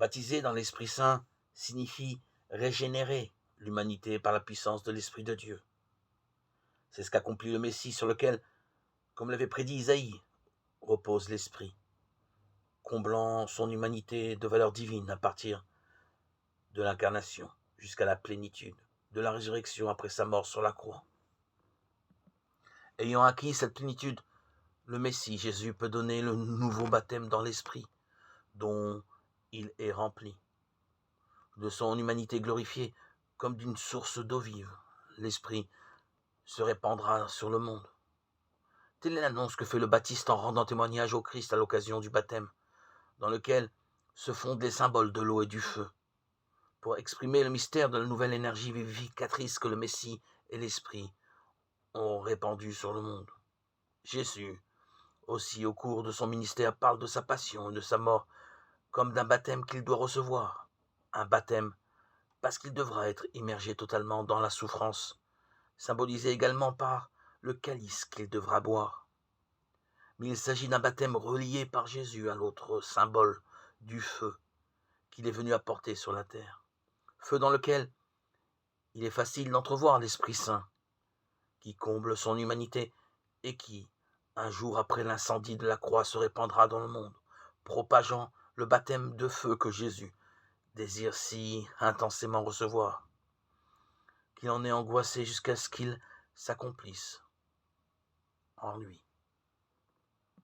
Baptiser dans l'Esprit Saint signifie régénérer l'humanité par la puissance de l'Esprit de Dieu. C'est ce qu'accomplit le Messie sur lequel, comme l'avait prédit Isaïe, repose l'Esprit, comblant son humanité de valeurs divines à partir de l'incarnation jusqu'à la plénitude de la résurrection après sa mort sur la croix. Ayant acquis cette plénitude, le Messie, Jésus, peut donner le nouveau baptême dans l'Esprit dont il est rempli. De son humanité glorifiée comme d'une source d'eau vive, l'Esprit se répandra sur le monde. Telle est l'annonce que fait le Baptiste en rendant témoignage au Christ à l'occasion du baptême, dans lequel se fondent les symboles de l'eau et du feu, pour exprimer le mystère de la nouvelle énergie vivificatrice que le Messie et l'Esprit ont répandue sur le monde. Jésus, aussi au cours de son ministère, parle de sa passion et de sa mort comme d'un baptême qu'il doit recevoir, un baptême parce qu'il devra être immergé totalement dans la souffrance, symbolisé également par le calice qu'il devra boire. Mais il s'agit d'un baptême relié par Jésus à l'autre symbole du feu qu'il est venu apporter sur la terre. Feu dans lequel il est facile d'entrevoir l'Esprit Saint, qui comble son humanité et qui, un jour après l'incendie de la croix, se répandra dans le monde, propageant le baptême de feu que Jésus désire si intensément recevoir, qu'il en est angoissé jusqu'à ce qu'il s'accomplisse en lui.